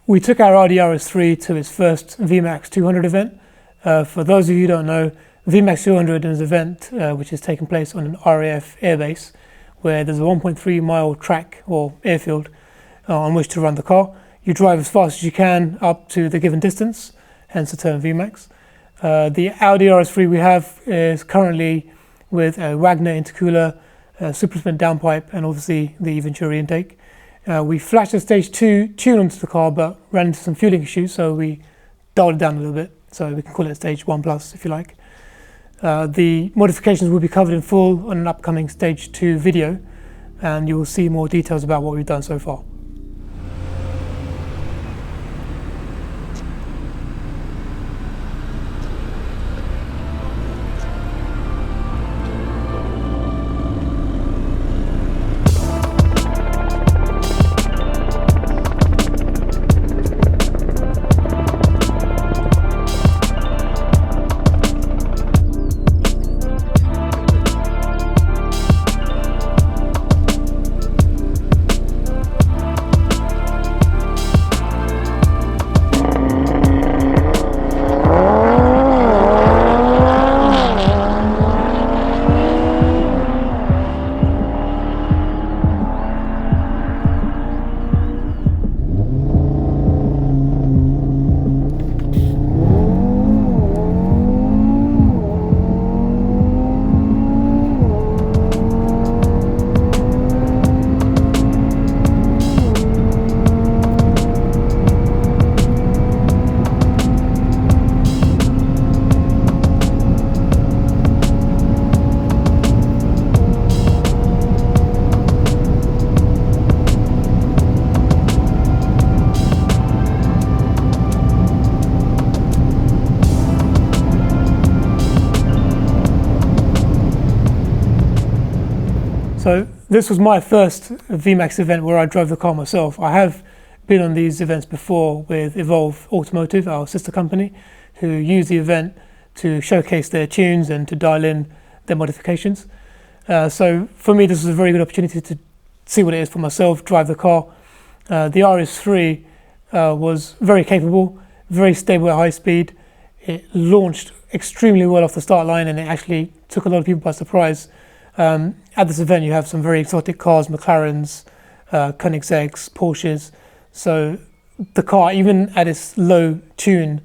we took our Audi RS3 to its first VMAX 200 event. For those of you who don't know, VMAX 200 is an event which is taking place on an RAF airbase, where there's a 1.3 mile track or airfield on which to run the car. You drive as fast as you can up to the given distance, hence the term VMAX. The Audi RS3 we have is currently with a Wagner intercooler, super split downpipe, and obviously the Eventuri intake. We flashed a stage 2 tune onto the car, but ran into some fueling issues, so we dialed it down a little bit, so we can call it stage 1 plus if you like. The modifications will be covered in full on an upcoming stage 2 video, and you will see more details about what we've done so far. So this was my first VMAX event where I drove the car myself. I have been on these events before with Evolve Automotive, our sister company, who use the event to showcase their tunes and to dial in their modifications. So for me, this was a very good opportunity to see what it is for myself, drive the car. The RS3 was very capable, very stable at high speed. It launched extremely well off the start line, and it actually took a lot of people by surprise. At this event, you have some very exotic cars, McLarens, Koenigsegg's, Porsches. So the car, even at its low tune,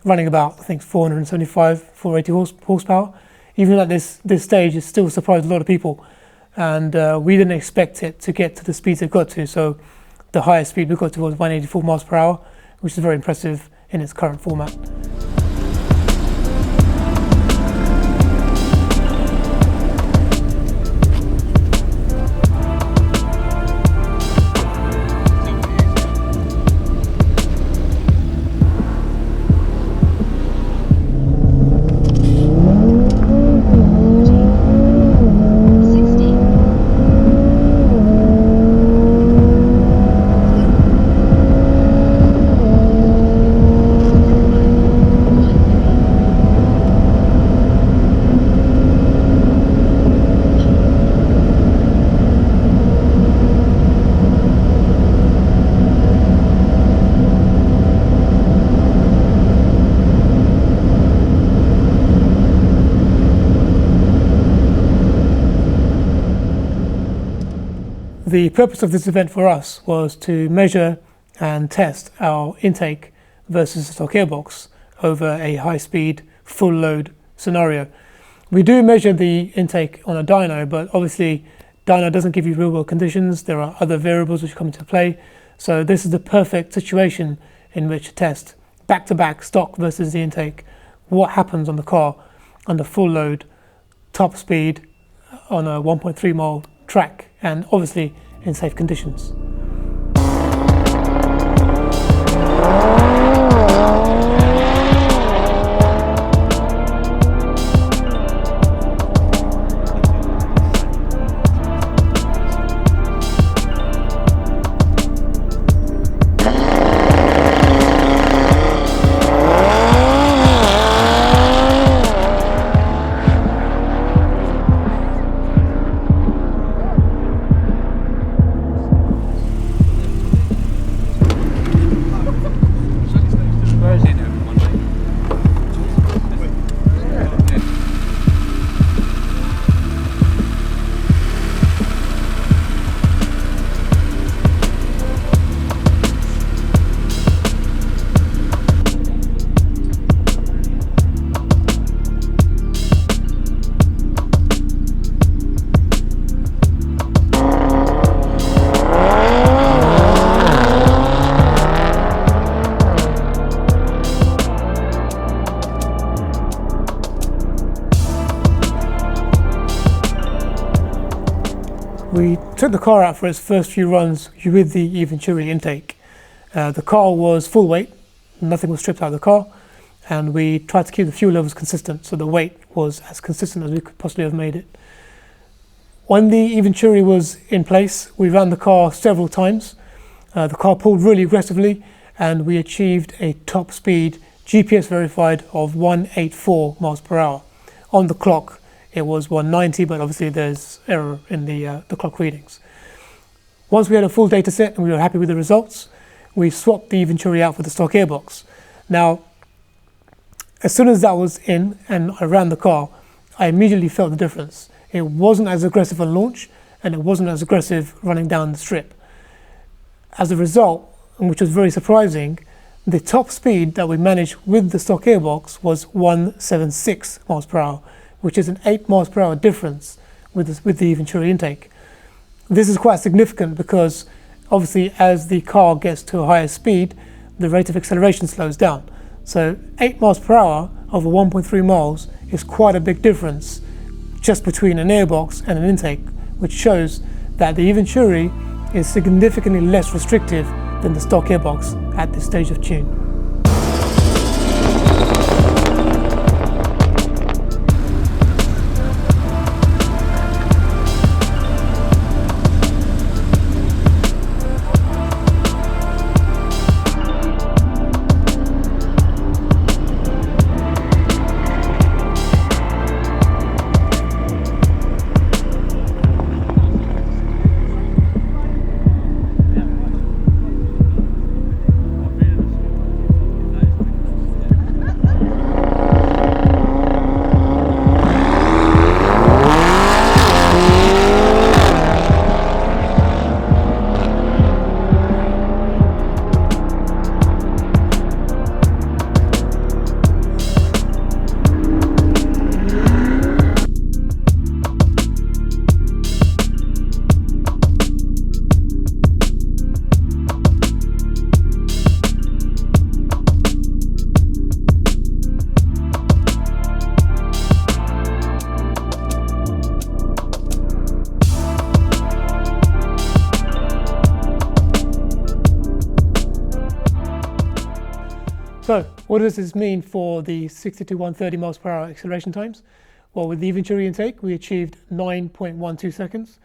running about, I think, 475, 480 horsepower, even at this stage, it still surprised a lot of people. And we didn't expect it to get to the speeds it got to. So the highest speed we got to was 184 miles per hour, which is very impressive in its current format. The purpose of this event for us was to measure and test our intake versus the stock airbox over a high-speed, full-load scenario. We do measure the intake on a dyno, but obviously dyno doesn't give you real-world conditions. There are other variables which come into play. So this is the perfect situation in which to test back-to-back stock versus the intake. What happens on the car under full load, top speed, on a 1.3 mile track, and obviously in safe conditions. We took the car out for its first few runs with the Eventuri intake. The car was full weight, nothing was stripped out of the car, and we tried to keep the fuel levels consistent, so the weight was as consistent as we could possibly have made it. When the Eventuri was in place, we ran the car several times. The car pulled really aggressively, and we achieved a top speed, GPS verified, of 184 miles per hour. On the clock, it was 190, but obviously there's error in the clock readings. Once we had a full data set and we were happy with the results, we swapped the Eventuri out for the stock airbox. Now, as soon as that was in and I ran the car, I immediately felt the difference. It wasn't as aggressive on launch, and it wasn't as aggressive running down the strip. As a result, which was very surprising, the top speed that we managed with the stock airbox was 176 miles per hour, which is an 8 miles per hour difference with the Eventuri intake. This is quite significant because obviously as the car gets to a higher speed, the rate of acceleration slows down. So 8 miles per hour over 1.3 miles is quite a big difference just between an airbox and an intake, which shows that the Eventuri is significantly less restrictive than the stock airbox at this stage of tune. So what does this mean for the 60 to 130 miles per hour acceleration times? Well, with the Eventuri intake, we achieved 9.12 seconds.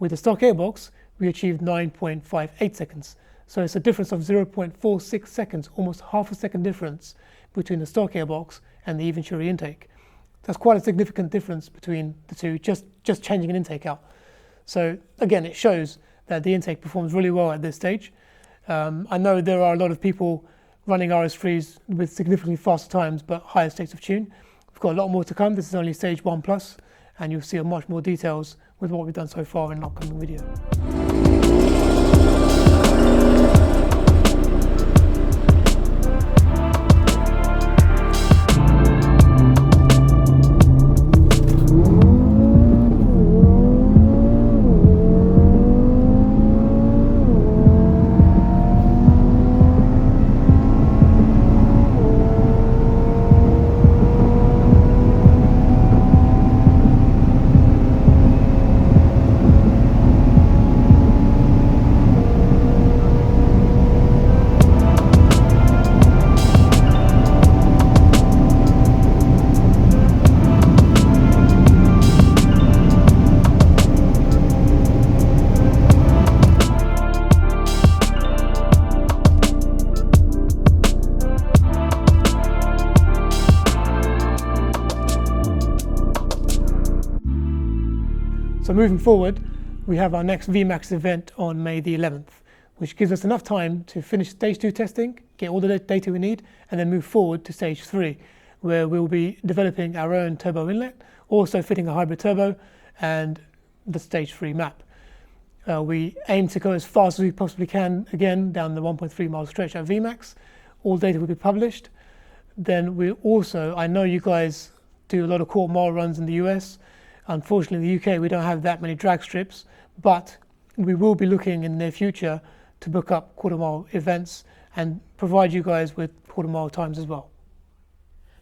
With the stock airbox, we achieved 9.58 seconds. So it's a difference of 0.46 seconds, almost half a second difference between the stock airbox and the Eventuri intake. That's quite a significant difference between the two, just changing an intake out. So again, it shows that the intake performs really well at this stage. I know there are a lot of people running RS3s with significantly faster times but higher states of tune. We've got a lot more to come. This is only stage 1+, and you'll see much more details with what we've done so far in an upcoming video. So moving forward, we have our next VMAX event on May the 11th, which gives us enough time to finish stage 2 testing, get all the data we need, and then move forward to stage 3, where we'll be developing our own turbo inlet, also fitting a hybrid turbo, and the stage 3 map. We aim to go as fast as we possibly can, again, down the 1.3 mile stretch at VMAX. All data will be published. Then we also, I know you guys do a lot of quarter mile runs in the US. Unfortunately, in the UK, we don't have that many drag strips, but we will be looking in the near future to book up quarter mile events and provide you guys with quarter mile times as well.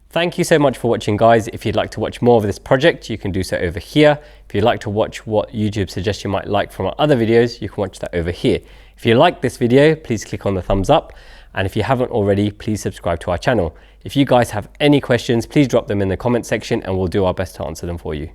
Thank you so much for watching, guys. If you'd like to watch more of this project, you can do so over here. If you'd like to watch what YouTube suggests you might like from our other videos, you can watch that over here. If you like this video, please click on the thumbs up. And if you haven't already, please subscribe to our channel. If you guys have any questions, please drop them in the comment section and we'll do our best to answer them for you.